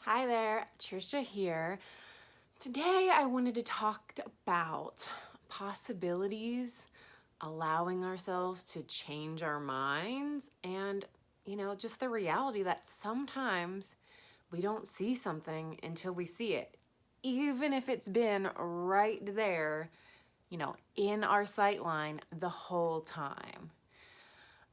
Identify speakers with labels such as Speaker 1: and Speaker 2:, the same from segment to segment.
Speaker 1: Hi there, Trisha here. Today I wanted to talk about possibilities, allowing ourselves to change our minds, and just the reality that sometimes we don't see something until we see it, even if it's been right there, in our sight line the whole time.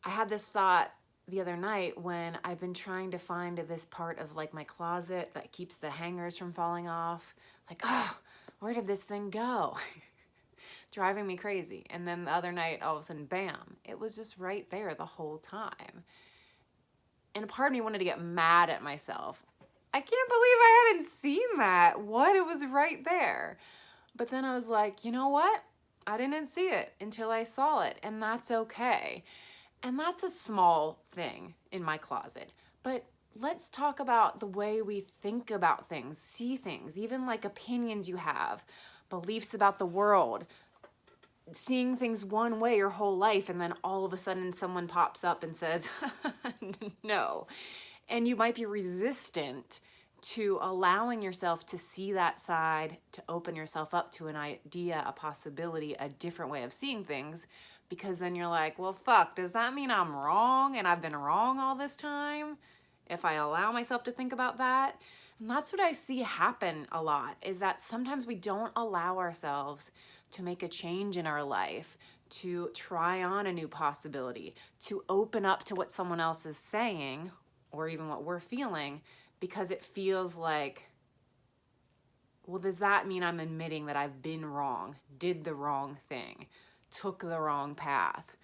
Speaker 1: I had this thought the other night when I've been trying to find this part of like my closet that keeps the hangers from falling off. Like, oh, where did this thing go? Driving me crazy. And then the other night, all of a sudden, bam, it was just right there the whole time. And a part of me wanted to get mad at myself. I can't believe I hadn't seen that. What? It was right there. But then I was like, you know what? I didn't see it until I saw it, and that's okay. And that's a small thing in my closet. But let's talk about the way we think about things, see things, even like opinions you have, beliefs about the world, seeing things one way your whole life, and then all of a sudden someone pops up and says, no. And you might be resistant to allowing yourself to see that side, to open yourself up to an idea, a possibility, a different way of seeing things, because then you're like, well, fuck, does that mean I'm wrong and I've been wrong all this time if I allow myself to think about that? And that's what I see happen a lot, is that sometimes we don't allow ourselves to make a change in our life, to try on a new possibility, to open up to what someone else is saying or even what we're feeling, because it feels like, well, does that mean I'm admitting that I've been wrong, did the wrong thing, took the wrong path,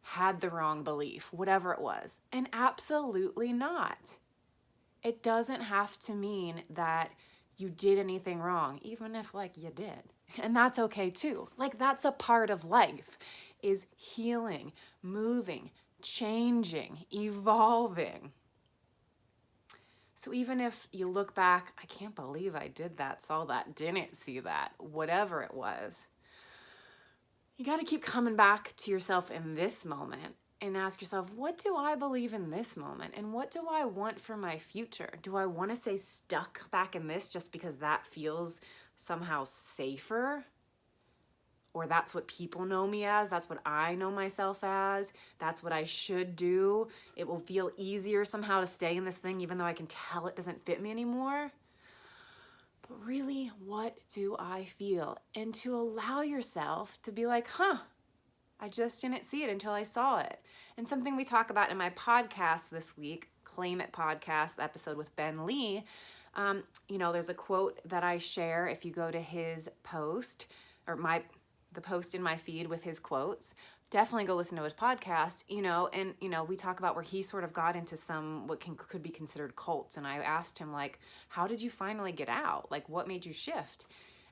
Speaker 1: had the wrong belief, whatever it was? And absolutely not. It doesn't have to mean that you did anything wrong, even if like you did. And that's okay too. Like that's a part of life, is healing, moving, changing, evolving. So even if you look back, I can't believe I did that, saw that, didn't see that, whatever it was, you got to keep coming back to yourself in this moment and ask yourself, what do I believe in this moment? And what do I want for my future? Do I want to stay stuck back in this just because that feels somehow safer? Or that's what people know me as, that's what I know myself as, that's what I should do. It will feel easier somehow to stay in this thing even though I can tell it doesn't fit me anymore. But really, what do I feel? And to allow yourself to be like, I just didn't see it until I saw it. And something we talk about in my podcast this week, Claim It Podcast, the episode with Ben Lee, there's a quote that I share if you go to his post, or the post in my feed with his quotes. Definitely go listen to his podcast, and we talk about where he sort of got into some what could be considered cults. And I asked him, like, how did you finally get out? Like, what made you shift?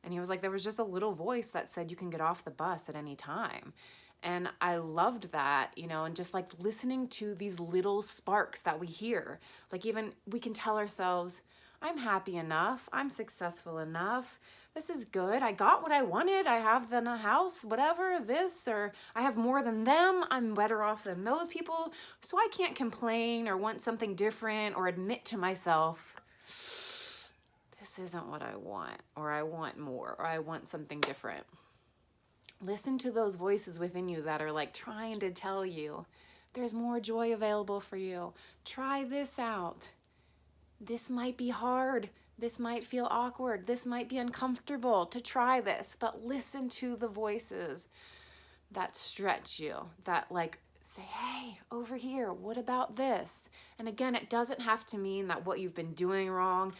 Speaker 1: And he was like, there was just a little voice that said you can get off the bus at any time. And I loved that, and just like listening to these little sparks that we hear. Like even we can tell ourselves, I'm happy enough, I'm successful enough, this is good, I got what I wanted, I have the house, whatever, this, or I have more than them, I'm better off than those people, so I can't complain or want something different or admit to myself, this isn't what I want, or I want more, or I want something different. Listen to those voices within you that are like trying to tell you there's more joy available for you. Try this out. This might be hard. This might feel awkward. This might be uncomfortable to try this, but listen to the voices that stretch you, that like say, hey, over here, what about this? And again, it doesn't have to mean that what you've been doing wrong,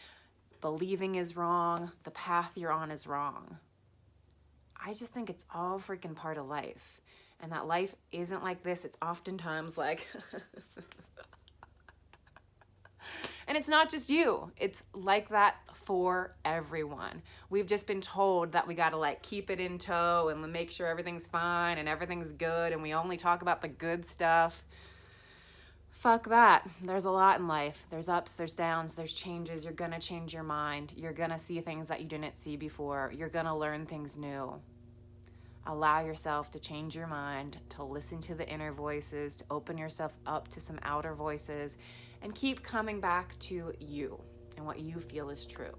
Speaker 1: believing is wrong, the path you're on is wrong. I just think it's all freaking part of life. And that life isn't like this. It's oftentimes like, and it's not just you. It's like that for everyone. We've just been told that we got to like keep it in tow and make sure everything's fine and everything's good. And we only talk about the good stuff. Fuck that. There's a lot in life. There's ups, there's downs, there's changes. You're going to change your mind. You're going to see things that you didn't see before. You're going to learn things new. Allow yourself to change your mind, to listen to the inner voices, to open yourself up to some outer voices, and keep coming back to you and what you feel is true.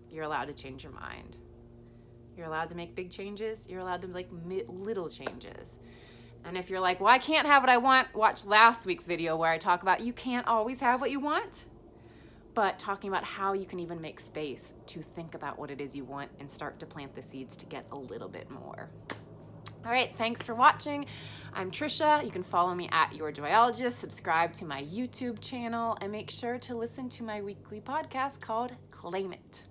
Speaker 1: You're allowed to change your mind. You're allowed to make big changes. You're allowed to make little changes. And if you're like, well, I can't have what I want, watch last week's video where I talk about you can't always have what you want, but talking about how you can even make space to think about what it is you want and start to plant the seeds to get a little bit more. All right, thanks for watching. I'm Trisha. You can follow me at Your Joyologist, subscribe to my YouTube channel, and make sure to listen to my weekly podcast called Claim It.